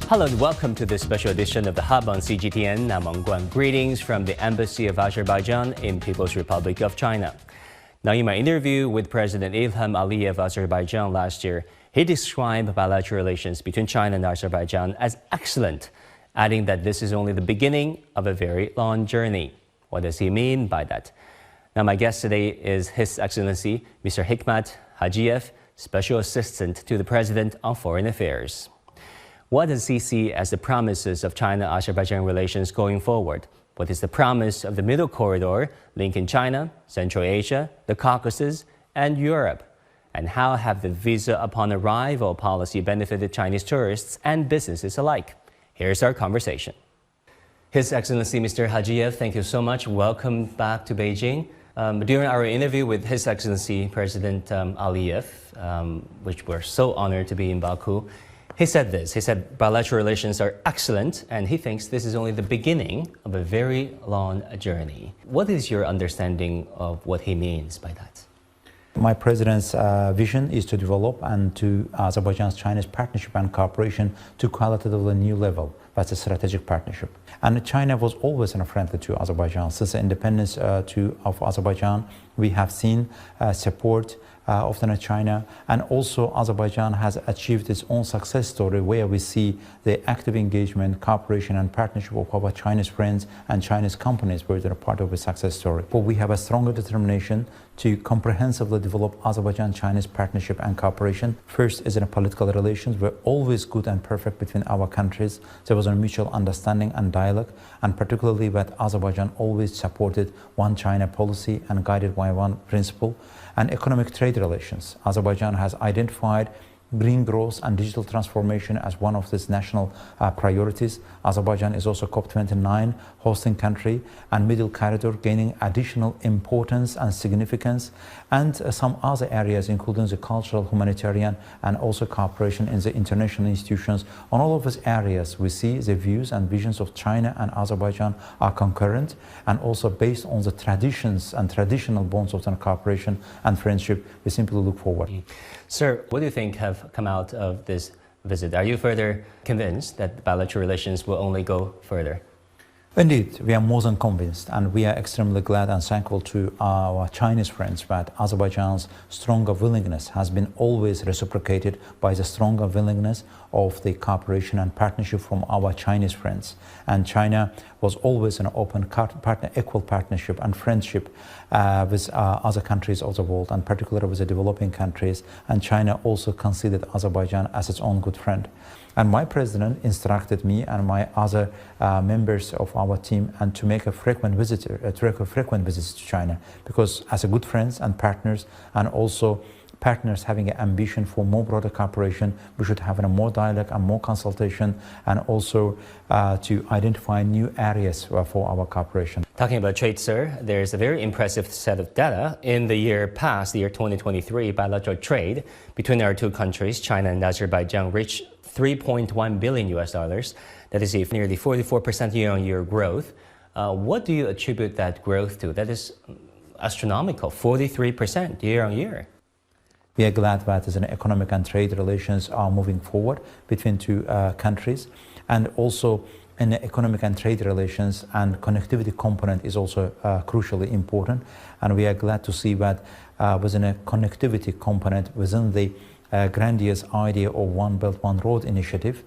Hello and welcome to this special edition of The Hub on CGTN. I'm Wang Guan. Greetings from the Embassy of Azerbaijan in People's Republic of China. Now, in my interview with President Ilham Aliyev of Azerbaijan last year, he described bilateral relations between China and Azerbaijan as excellent, adding that this is only the beginning of a very long journey. What does he mean by that? Now, my guest today is His Excellency Mr. Hikmat Hajiyev, Special Assistant to the President on Foreign Affairs. What does he see as the promises of China-Azerbaijan relations going forward? What is the promise of the Middle Corridor linking China, Central Asia, the Caucasus, and Europe? And how have the visa upon arrival policy benefited Chinese tourists and businesses alike? Here's our conversation. His Excellency Mr. Hajiyev, thank you so much. Welcome back to Beijing. During our interview with His Excellency President Aliyev, which we're so honored to be in Baku, he said this. He said bilateral relations are excellent, and he thinks this is only the beginning of a very long journey. What is your understanding of what he means by that? My president's vision is to develop and to Azerbaijan's Chinese partnership and cooperation to qualitatively new level. That's a strategic partnership. And China was always friendly to Azerbaijan. Since the independence of Azerbaijan, we have seen support of China, and also Azerbaijan has achieved its own success story where we see the active engagement, cooperation and partnership of our Chinese friends and Chinese companies where they're part of a success story. But we have a stronger determination to comprehensively develop Azerbaijan-Chinese partnership and cooperation. First is in political relations. We're always good and perfect between our countries. There was a mutual understanding and dialogue, and particularly that Azerbaijan always supported one China policy and guided by one principle. And economic trade relations. Azerbaijan has identified green growth and digital transformation as one of its national priorities. Azerbaijan is also COP29 hosting country, and Middle Corridor gaining additional importance and significance, and some other areas including the cultural, humanitarian and also cooperation in the international institutions. On all of these areas we see the views and visions of China and Azerbaijan are concurrent, and also based on the traditions and traditional bonds of cooperation and friendship, we simply look forward. Sir, what do you think have come out of this visit? Are you further convinced that bilateral relations will only go further? Indeed, we are more than convinced, and we are extremely glad and thankful to our Chinese friends that Azerbaijan's stronger willingness has been always reciprocated by the stronger willingness of the cooperation and partnership from our Chinese friends. And China was always an open partner, equal partnership and friendship with other countries of the world, and particularly with the developing countries. And China also considered Azerbaijan as its own good friend. And my president instructed me and my other members of our team and to make a frequent visits to China, because as a good friends and partners, and also partners having an ambition for more broader cooperation, we should have more dialogue and more consultation, and also to identify new areas for our cooperation. Talking about trade, sir, there's a very impressive set of data. In the year past, the year 2023, bilateral trade between our two countries, China and Azerbaijan, reached $3.1 billion. That is a nearly 44% year-on-year growth. What do you attribute that growth to? That is astronomical, 43% year-on-year. We are glad that as economic and trade relations are moving forward between two countries, and also in the economic and trade relations, and connectivity component is also crucially important. And we are glad to see that within a connectivity component within the grandiose idea of One Belt, One Road initiative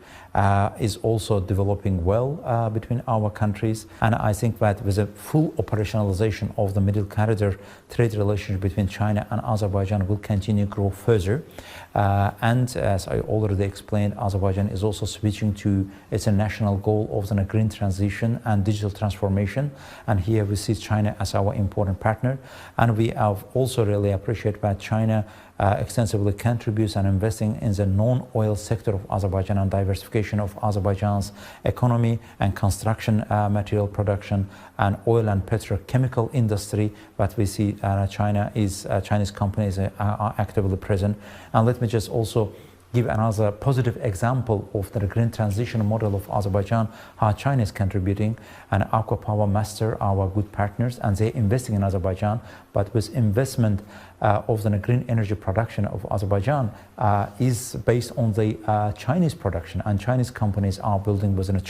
is also developing well between our countries. And I think that with a full operationalization of the Middle Corridor, trade relations between China and Azerbaijan will continue to grow further. And as I already explained, Azerbaijan is also switching to its national goal of the green transition and digital transformation. And here we see China as our important partner. And we have also really appreciate that China extensively contributes and investing in the non-oil sector of Azerbaijan and diversification of Azerbaijan's economy and construction material production and oil and petrochemical industry. But we see Chinese companies are actively present. And let me just also give another positive example of the green transition model of Azerbaijan, how China is contributing, and Aqua Power Master, our good partners, and they're investing in Azerbaijan. But with investment of the green energy production of Azerbaijan is based on the Chinese production, and Chinese companies are building within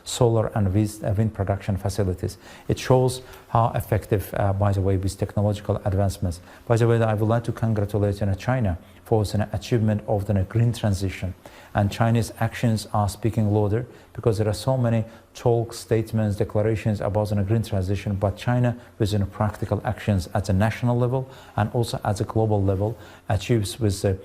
solar and wind production facilities. It shows how effective, by the way, with technological advancements. By the way, I would like to congratulate China for the achievement of the green transition. And Chinese actions are speaking louder, because there are so many talks, statements, declarations about the green transition, but China, within practical actions at the national level and also at the global level, achieves with the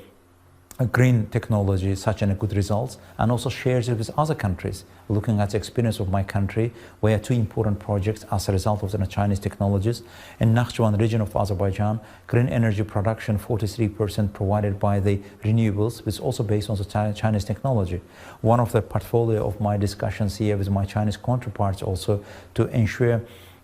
green technology such a good results, and also shares it with other countries. Looking at the experience of my country, where two important projects as a result of the Chinese technologies in Nakhchivan region of Azerbaijan, green energy production 43% provided by the renewables, which is also based on the Chinese technology. One of the portfolio of my discussions here with my Chinese counterparts also to ensure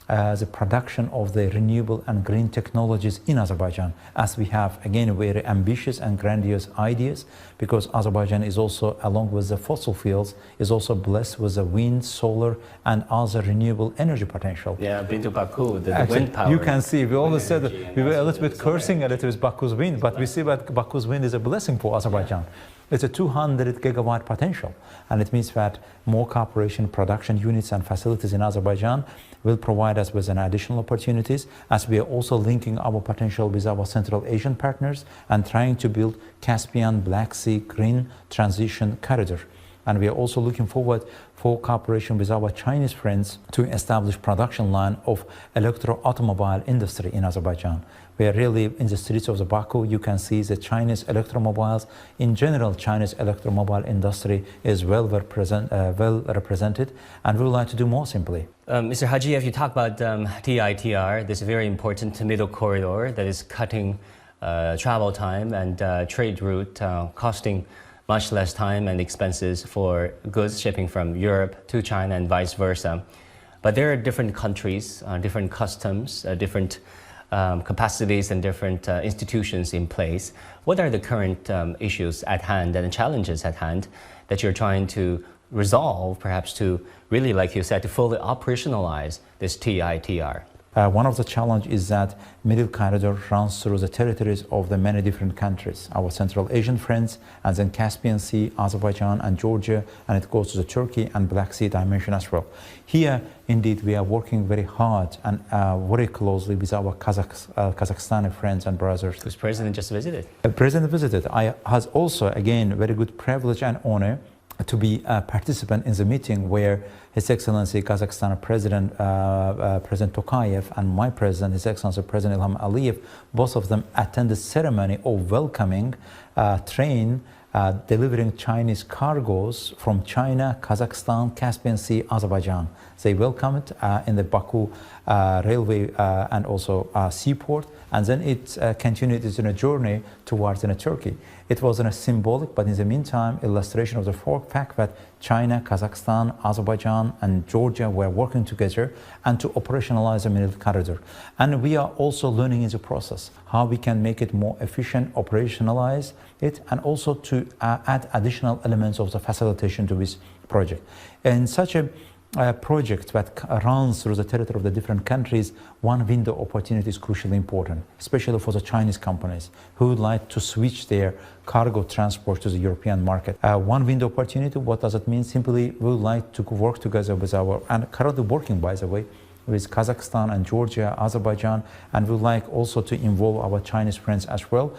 the production of the renewable and green technologies in Azerbaijan, as we have again very ambitious and grandiose ideas, because Azerbaijan is also, along with the fossil fuels, is also blessed with the wind, solar and other renewable energy potential. Yeah, I've been to Baku, the wind power. You can see, we always said that we were a little bit cursing a little with Baku's wind, but we see that Baku's wind is a blessing for Azerbaijan. It's a 200 gigawatt potential, and it means that more cooperation, production units and facilities in Azerbaijan will provide us with an additional opportunities, as we are also linking our potential with our Central Asian partners and trying to build Caspian, Black Sea green transition corridor. And we are also looking forward for cooperation with our Chinese friends to establish production line of electro-automobile industry in Azerbaijan. We are really in the streets of the Baku, you can see the Chinese electromobiles. In general, Chinese electromobile industry is well represented, and we would like to do more simply. Mr. Hajiyev, you talk about TITR, this very important middle corridor that is cutting travel time and trade route, costing much less time and expenses for goods shipping from Europe to China and vice versa. But there are different countries, different customs, different capacities and different institutions in place. What are the current issues at hand and the challenges at hand that you're trying to resolve, perhaps to really, like you said, to fully operationalize this TITR? One of the challenges is that middle corridor runs through the territories of the many different countries, our Central Asian friends, and then Caspian Sea, Azerbaijan and Georgia, and it goes to the Turkey and Black Sea dimension as well. Here, indeed, we are working very hard and very closely with our Kazakhstani friends and brothers. Whose president just visited. The president visited. I has also, again, very good privilege and honor to be a participant in the meeting where His Excellency Kazakhstan President President Tokayev and my President, His Excellency President Ilham Aliyev, both of them attended ceremony of welcoming train delivering Chinese cargoes from China, Kazakhstan, Caspian Sea, Azerbaijan. They welcomed in the Baku railway and also seaport, and then it continued its journey towards Turkey. It was a symbolic, but in the meantime, illustration of the fact that China, Kazakhstan, Azerbaijan, and Georgia were working together and to operationalize the middle corridor. And we are also learning in the process how we can make it more efficient, operationalize it, and also to add additional elements of the facilitation to this project. In such a project that runs through the territory of the different countries, one window opportunity is crucially important, especially for the Chinese companies who would like to switch their cargo transport to the European market. One window opportunity, what does it mean? Simply, we would like to work together with our, and currently working, by the way, with Kazakhstan and Georgia, Azerbaijan, and we would like also to involve our Chinese friends as well,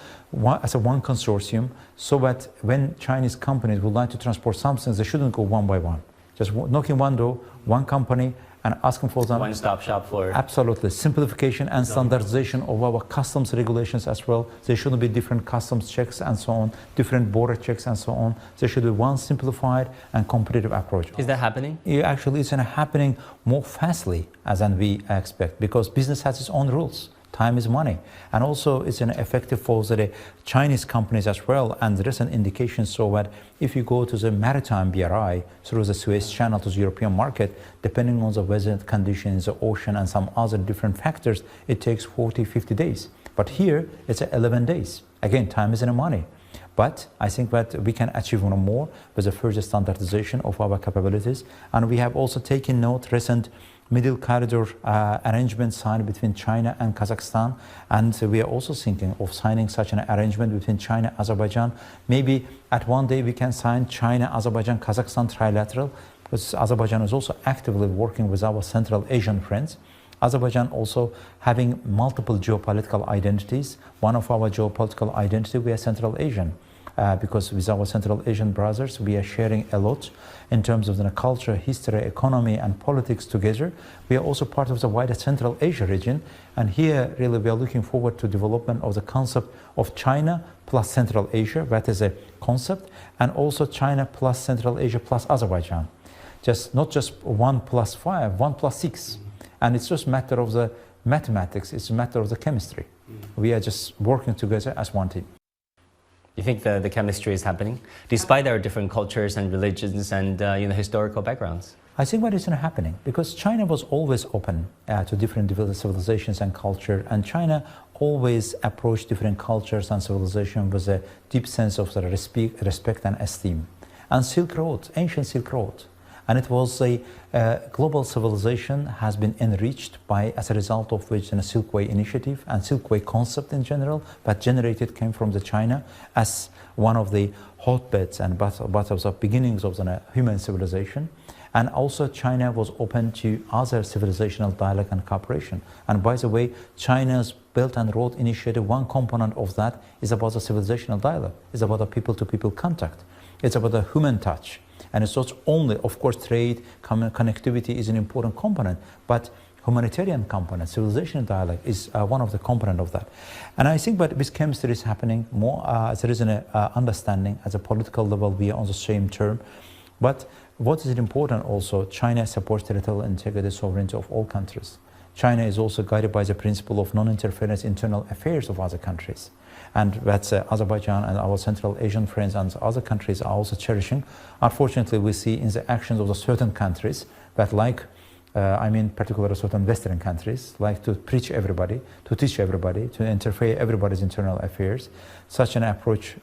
as a one consortium, so that when Chinese companies would like to transport something, they shouldn't go one by one. Just knocking one door, one company, and asking for them. One-stop shop for... Absolutely. Simplification and standardization of our customs regulations as well. There shouldn't be different customs checks and so on, different border checks and so on. There should be one simplified and competitive approach. Is that happening? Yeah, actually, it's happening more fastly than we expect, because business has its own rules. Time is money, and also it's an effective for the Chinese companies as well. And there is an indication so that if you go to the maritime BRI through the Suez Channel to the European market, depending on the weather conditions, the ocean, and some other different factors, it takes 40, 50 days. But here it's 11 days. Again, time is money. But I think that we can achieve more with the further standardization of our capabilities. And we have also taken note recent middle corridor arrangement signed between China and Kazakhstan. And we are also thinking of signing such an arrangement between China and Azerbaijan. Maybe at one day we can sign China, Azerbaijan, Kazakhstan trilateral, because Azerbaijan is also actively working with our Central Asian friends. Azerbaijan also having multiple geopolitical identities. One of our geopolitical identity, we are Central Asian. Because with our Central Asian brothers, we are sharing a lot in terms of the culture, history, economy, and politics together. We are also part of the wider Central Asia region. And here, really, we are looking forward to development of the concept of China plus Central Asia. That is a concept. And also China plus Central Asia plus Azerbaijan. Not just 1 + 5, 1 + 6. And it's just a matter of the mathematics. It's a matter of the chemistry. We are just working together as one team. You think the chemistry is happening, despite our different cultures and religions and historical backgrounds? I think what is happening, because China was always open to different civilizations and culture, and China always approached different cultures and civilization with a deep sense of the respect and esteem. And Silk Road, ancient Silk Road, and it was a global civilization has been enriched by, as a result of which, a Silk Way initiative and Silk Way concept in general, but generated came from the China as one of the hotbeds and battles of beginnings of the human civilization. And also China was open to other civilizational dialogue and cooperation. And by the way, China's Belt and Road Initiative, one component of that is about the civilizational dialogue. It's about the people-to-people contact. It's about the human touch. And it's not only, of course, trade, connectivity is an important component, but humanitarian component, civilization dialogue is one of the components of that. And I think that with chemistry is happening more, there is an understanding at the political level, we are on the same term. But what is important also, China supports territorial integrity, sovereignty of all countries. China is also guided by the principle of non-interference in internal affairs of other countries. And that's Azerbaijan and our Central Asian friends and other countries are also cherishing. Unfortunately, we see in the actions of the certain countries that particularly certain Western countries, like to preach everybody, to teach everybody, to interfere everybody's internal affairs. Such an approach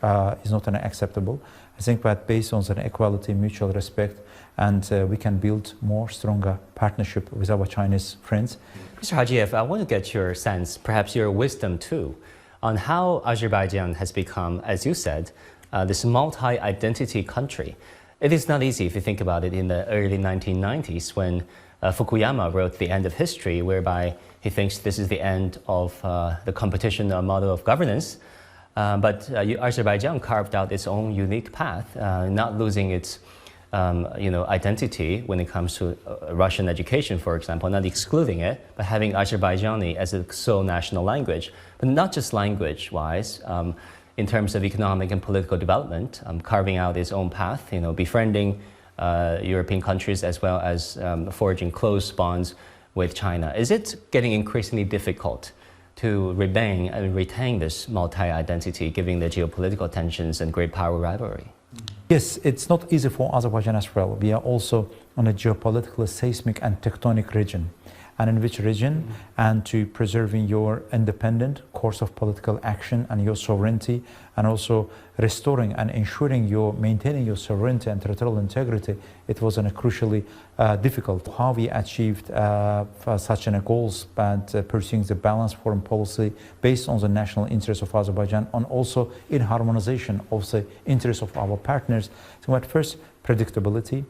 is not acceptable. I think that based on the equality, mutual respect, and we can build more stronger partnership with our Chinese friends. Mr. Hajiyev, I want to get your sense, perhaps your wisdom too, on how Azerbaijan has become, as you said, this multi-identity country. It is not easy if you think about it in the early 1990s when Fukuyama wrote The End of History, whereby he thinks this is the end of the competition model of governance. But Azerbaijan carved out its own unique path, not losing its identity when it comes to Russian education, for example, not excluding it, but having Azerbaijani as a sole national language. But not just language-wise, in terms of economic and political development, carving out its own path, befriending European countries as well as forging close bonds with China. Is it getting increasingly difficult to remain and retain this multi-identity, given the geopolitical tensions and great power rivalry? Yes, it's not easy for Azerbaijan as well. We are also on a geopolitically seismic and tectonic region. And in which region, and to preserving your independent course of political action and your sovereignty, and also restoring and ensuring maintaining your sovereignty and territorial integrity, it was crucially difficult. How we achieved such goals, but pursuing the balanced foreign policy based on the national interests of Azerbaijan, and also in harmonization of the interests of our partners. So at first, predictability.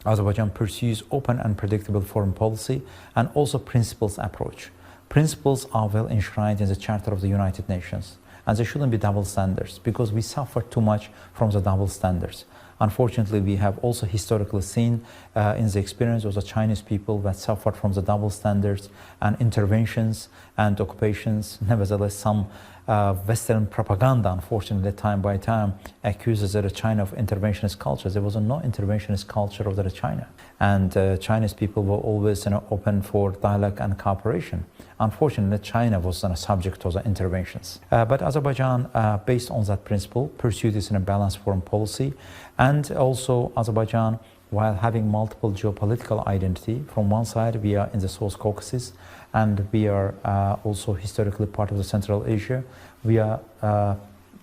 Azerbaijan pursues open and predictable foreign policy and also principles approach. Principles are well enshrined in the Charter of the United Nations, and there shouldn't be double standards because we suffer too much from the double standards. Unfortunately, we have also historically seen in the experience of the Chinese people that suffered from the double standards and interventions and occupations. Nevertheless, some Western propaganda, unfortunately, time by time, accuses China of interventionist culture. There was no interventionist culture of China. And Chinese people were always open for dialogue and cooperation. Unfortunately, China was subject to the interventions. But Azerbaijan, based on that principle, pursued this in a balanced foreign policy. And also Azerbaijan, while having multiple geopolitical identity, from one side we are in the South Caucasus, and we are also historically part of the Central Asia. We are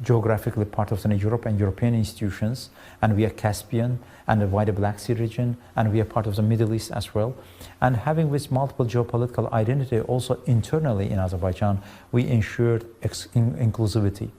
geographically part of Europe and European institutions, and we are Caspian and the wider Black Sea region, and we are part of the Middle East as well. And having this multiple geopolitical identity also internally in Azerbaijan, we ensured inclusivity.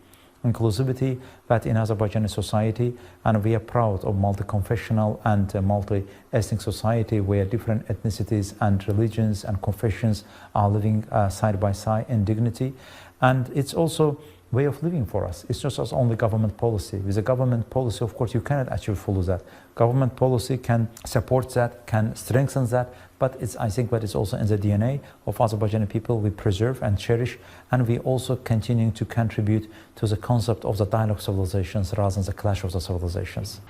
Inclusivity that in Azerbaijani society, and we are proud of multi-confessional and multi-ethnic society where different ethnicities and religions and confessions are living side by side in dignity. And it's also way of living for us. It's not just only government policy. With a government policy, of course, you cannot actually follow that. Government policy can support that, can strengthen that, but I think that it's also in the DNA of Azerbaijani people. We preserve and cherish, and we also continue to contribute to the concept of the dialogue civilizations rather than the clash of the civilizations.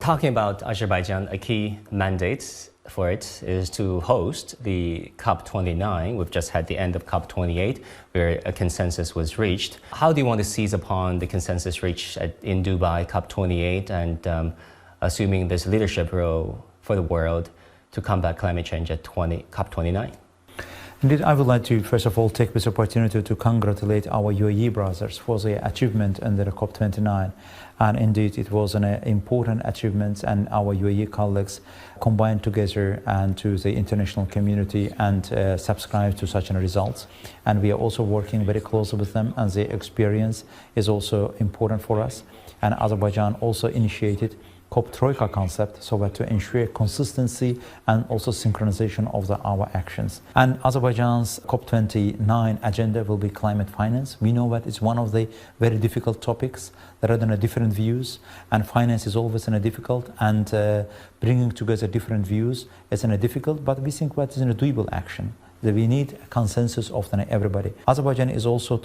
Talking about Azerbaijan, a key mandate for it is to host the COP29. We've just had the end of COP28 where a consensus was reached. How do you want to seize upon the consensus reached in Dubai, COP28, and assuming this leadership role for the world to combat climate change at COP29? Indeed, I would like to first of all take this opportunity to congratulate our UAE brothers for their achievement under the COP29. And indeed, it was an important achievement, and our UAE colleagues combined together and to the international community and subscribed to such a result. And we are also working very closely with them, and their experience is also important for us. And Azerbaijan also initiated COP Troika concept so that to ensure consistency and also synchronization of our actions. And Azerbaijan's COP29 agenda will be climate finance. We know that it's one of the very difficult topics. There are different views, and finance is always difficult, and bringing together different views is difficult, but we think that is a doable action. That we need a consensus of everybody. Azerbaijan is also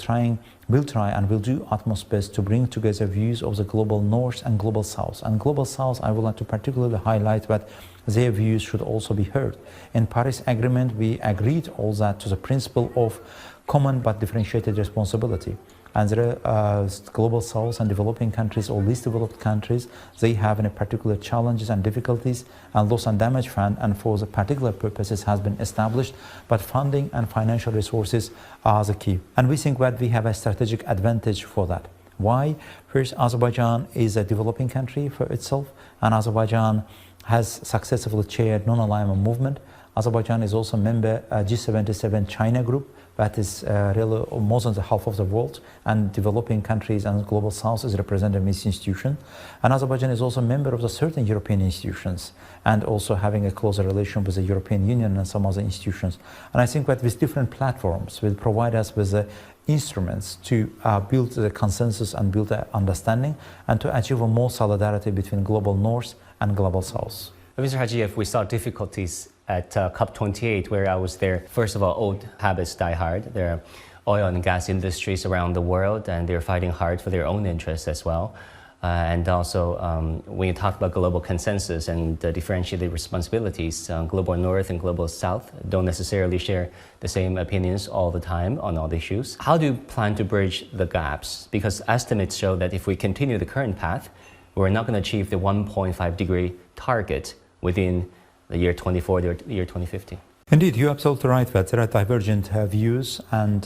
will try and will do utmost best to bring together views of the global north and global south. And global south, I would like to particularly highlight that their views should also be heard. In Paris Agreement, we agreed all that to the principle of common but differentiated responsibility. And there are global south and developing countries or least developed countries, they have particular challenges and difficulties, and loss and damage fund, and for the particular purposes has been established, but funding and financial resources are the key. And we think that we have a strategic advantage for that. Why? First, Azerbaijan is a developing country for itself, and Azerbaijan has successfully chaired non-alignment movement. Azerbaijan is also a member G77 China group, that is really more than half of the world, and developing countries and global south is represented in this institution. And Azerbaijan is also a member of the certain European institutions, and also having a closer relation with the European Union and some other institutions. And I think that with different platforms will provide us with the instruments to build the consensus and build the understanding, and to achieve a more solidarity between global north and global south. Mr. Hajiyev, we saw difficulties at COP28 where I was there. First of all, old habits die hard. There are oil and gas industries around the world, and they're fighting hard for their own interests as well. And also, when you talk about global consensus and differentiated responsibilities, global north and global south don't necessarily share the same opinions all the time on all the issues. How do you plan to bridge the gaps? Because estimates show that if we continue the current path, we're not going to achieve the 1.5 degree target within the year 2040 or the year 2050. Indeed, you're absolutely right that there are divergent views and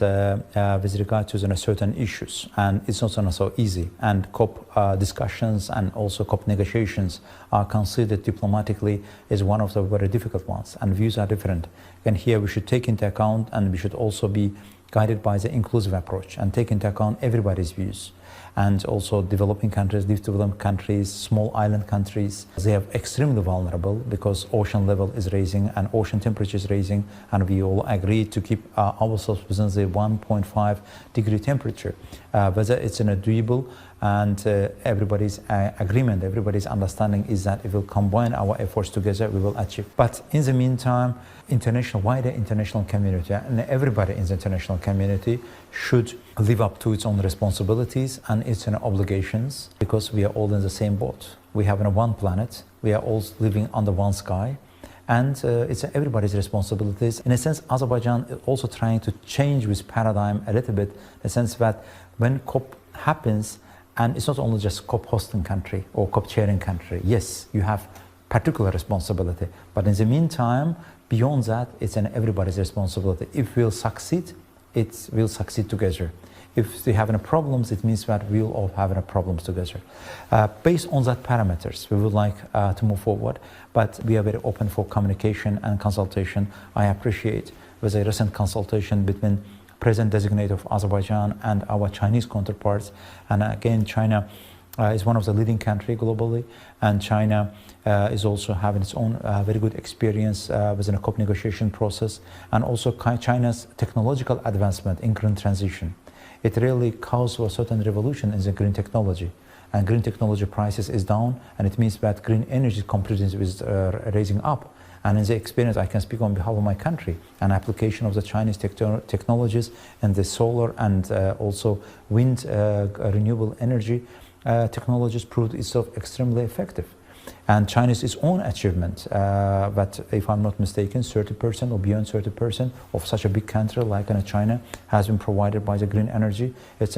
with regard to certain issues, and it's not so easy. And COP discussions and also COP negotiations are considered diplomatically as one of the very difficult ones, and views are different. And here we should take into account, and we should also be guided by the inclusive approach and take into account everybody's views. And also developing countries, least developed countries, small island countries, they are extremely vulnerable because ocean level is rising and ocean temperature is rising, and we all agreed to keep ourselves within the 1.5 degree temperature. Whether it's doable, and everybody's agreement, everybody's understanding is that if we combine our efforts together, we will achieve. But in the meantime, wider international community and everybody in the international community should live up to its own responsibilities and its obligations, because we are all in the same boat. We have one planet, we are all living under one sky, and it's everybody's responsibilities. In a sense, Azerbaijan is also trying to change this paradigm a little bit, in the sense that when COP happens, and it's not only just COP hosting country or COP chairing country. Yes, you have particular responsibility, but in the meantime, Beyond that, it's everybody's responsibility. If we'll succeed, we'll succeed together. If they have any problems, it means that we'll all have any problems together. Based on that parameters, we would like to move forward, but we are very open for communication and consultation. I appreciate with a recent consultation between President-designate of Azerbaijan and our Chinese counterparts. And again, China is one of the leading countries globally, and China is also having its own very good experience within a COP negotiation process, and also China's technological advancement in green transition. It really caused a certain revolution in the green technology, and green technology prices is down, and it means that green energy competitiveness is raising up. And in the experience, I can speak on behalf of my country, an application of the Chinese technologies and the solar and also wind renewable energy technologies proved itself extremely effective. And China's own achievement, that if I'm not mistaken, 30% or beyond 30% of such a big country like China has been provided by the green energy. It's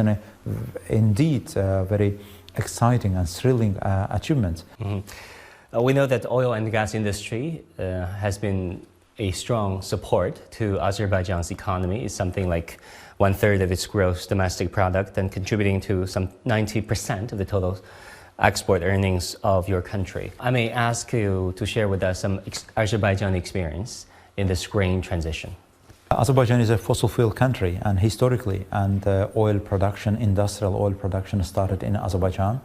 indeed very exciting and thrilling achievement. Mm-hmm. We know that the oil and gas industry has been a strong support to Azerbaijan's economy. It's something like 1/3 of its gross domestic product and contributing to some 90% of the total export earnings of your country. I may ask you to share with us some Azerbaijani experience in this green transition. Azerbaijan is a fossil fuel country, and historically, and oil production, industrial oil production started in Azerbaijan.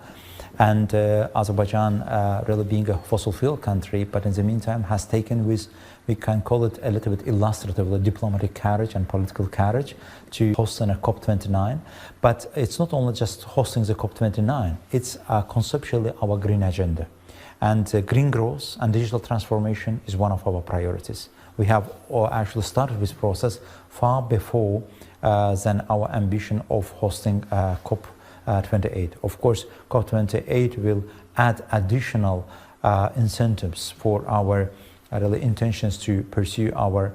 And Azerbaijan really being a fossil fuel country, but in the meantime has taken with, we can call it a little bit illustratively, diplomatic courage and political courage to host a COP29. But it's not only just hosting the COP29, it's conceptually our green agenda. And green growth and digital transformation is one of our priorities. We have actually started this process far before than our ambition of hosting COP28. Of course, COP28 will add additional incentives for our really intentions to pursue our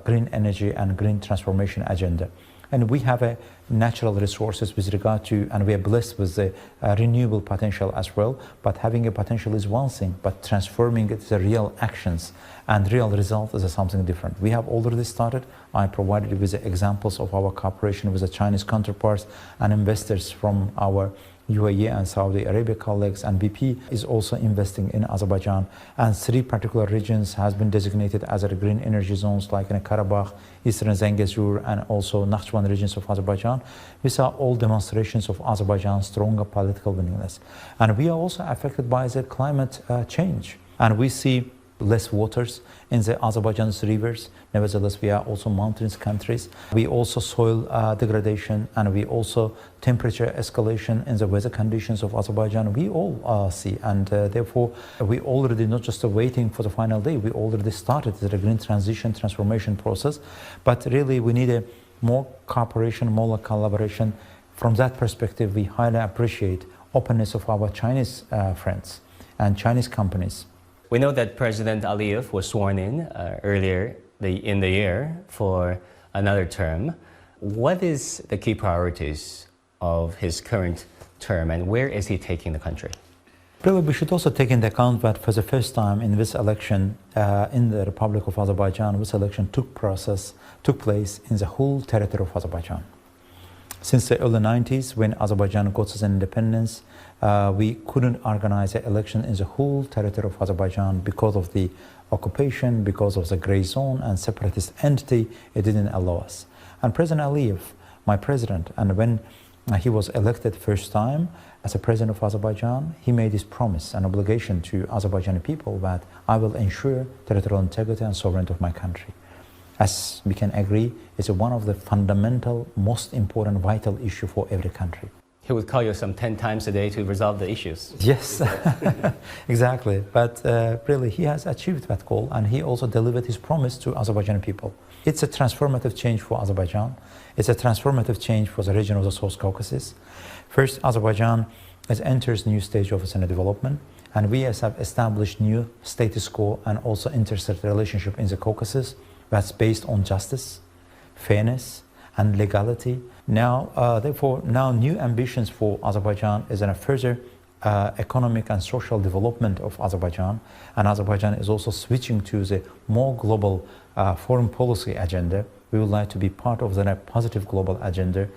green energy and green transformation agenda. And we have a natural resources with regard to, and we are blessed with the renewable potential as well. But having a potential is one thing, but transforming it to real actions and real result is something different. We have already started. I provided you with the examples of our cooperation with the Chinese counterparts and investors from our UAE and Saudi Arabia colleagues, and BP is also investing in Azerbaijan. And 3 particular regions has been designated as green energy zones, like in Karabakh, Eastern Zangezur, and also Nakhchivan regions of Azerbaijan. These are all demonstrations of Azerbaijan's stronger political willingness. And we are also affected by the climate change. And we see less waters in the Azerbaijan's rivers. Nevertheless, we are also mountainous countries. We also soil degradation, and we also temperature escalation in the weather conditions of Azerbaijan. We all see, and therefore we already not just waiting for the final day. We already started the green transition transformation process, but really we need more cooperation, more collaboration. From that perspective, we highly appreciate openness of our Chinese friends and Chinese companies. We know that President Aliyev was sworn in earlier in the year for another term. What is the key priorities of his current term, and where is he taking the country? Really, we should also take into account that for the first time in this election in the Republic of Azerbaijan, this election took place in the whole territory of Azerbaijan. Since the early 90s, when Azerbaijan got its independence, we couldn't organize an election in the whole territory of Azerbaijan because of the occupation, because of the gray zone and separatist entity. It didn't allow us. And President Aliyev, my president, and when he was elected first time as a president of Azerbaijan, he made his promise and obligation to Azerbaijani people that I will ensure territorial integrity and sovereignty of my country. As we can agree, it's one of the fundamental, most important, vital issue for every country. He would call you some 10 times a day to resolve the issues. Yes, exactly. But really, he has achieved that goal, and he also delivered his promise to Azerbaijani people. It's a transformative change for Azerbaijan. It's a transformative change for the region of the South Caucasus. First, Azerbaijan enters new stage of its development, and we have established new status quo and also interstate relationship in the Caucasus that's based on justice, fairness, and legality. Now, therefore, new ambitions for Azerbaijan is in a further economic and social development of Azerbaijan, and Azerbaijan is also switching to the more global foreign policy agenda. We would like to be part of the positive global agenda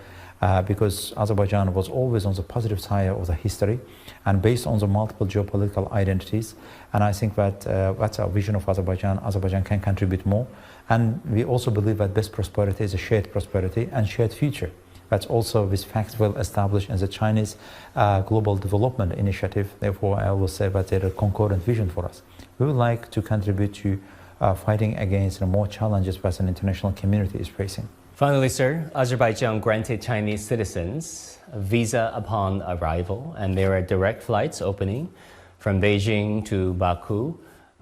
because Azerbaijan was always on the positive side of the history and based on the multiple geopolitical identities. And I think that that's our vision of Azerbaijan. Azerbaijan can contribute more. And we also believe that best prosperity is a shared prosperity and shared future. That's also this fact well established in the Chinese Global Development Initiative. Therefore, I will say that they're a concurrent vision for us. We would like to contribute to fighting against more challenges that an international community is facing. Finally, sir, Azerbaijan granted Chinese citizens a visa upon arrival, and there are direct flights opening from Beijing to Baku.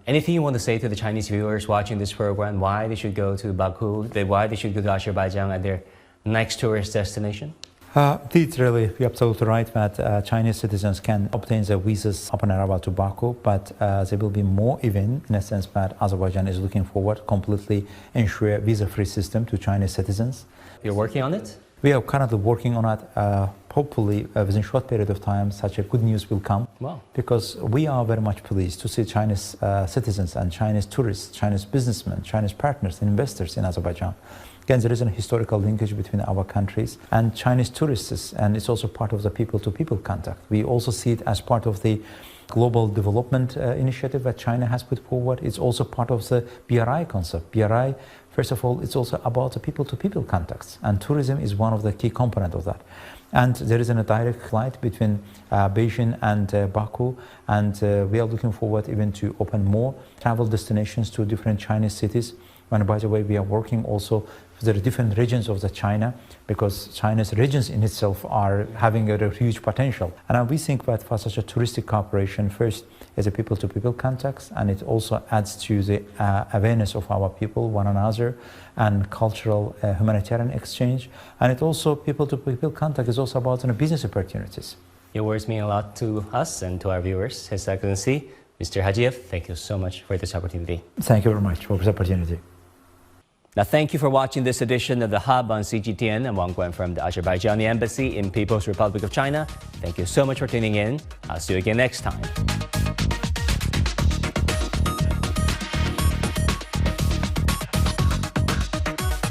Anything you want to say to the Chinese viewers watching this program, why they should go to Baku, why they should go to Azerbaijan at their next tourist destination? Literally, you're absolutely right that Chinese citizens can obtain their visas upon arrival to Baku, but there will be more even in a sense that Azerbaijan is looking forward completely ensure visa-free system to Chinese citizens. You're working on it? We are currently working on it. Hopefully, within a short period of time, such a good news will come. Wow. Because we are very much pleased to see Chinese citizens and Chinese tourists, Chinese businessmen, Chinese partners and investors in Azerbaijan. Again, there is a historical linkage between our countries and Chinese tourists, and it's also part of the people-to-people contact. We also see it as part of the global development initiative that China has put forward. It's also part of the BRI concept. BRI, first of all, it's also about the people-to-people contacts, and tourism is one of the key components of that. And there is a direct flight between Beijing and Baku, and we are looking forward even to open more travel destinations to different Chinese cities. And by the way, we are working also with the different regions of the China, because China's regions in itself are having a huge potential. And we think that for such a touristic cooperation, first is a people-to-people context, and it also adds to the awareness of our people, one another, and cultural humanitarian exchange. And it also, people-to-people contact is also about business opportunities. Your words mean a lot to us and to our viewers. His Excellency, Mr. Hajiyev, thank you so much for this opportunity. Thank you very much for this opportunity. Now, thank you for watching this edition of The Hub on CGTN. I'm Wang Guan from the Azerbaijani Embassy in People's Republic of China. Thank you so much for tuning in. I'll see you again next time.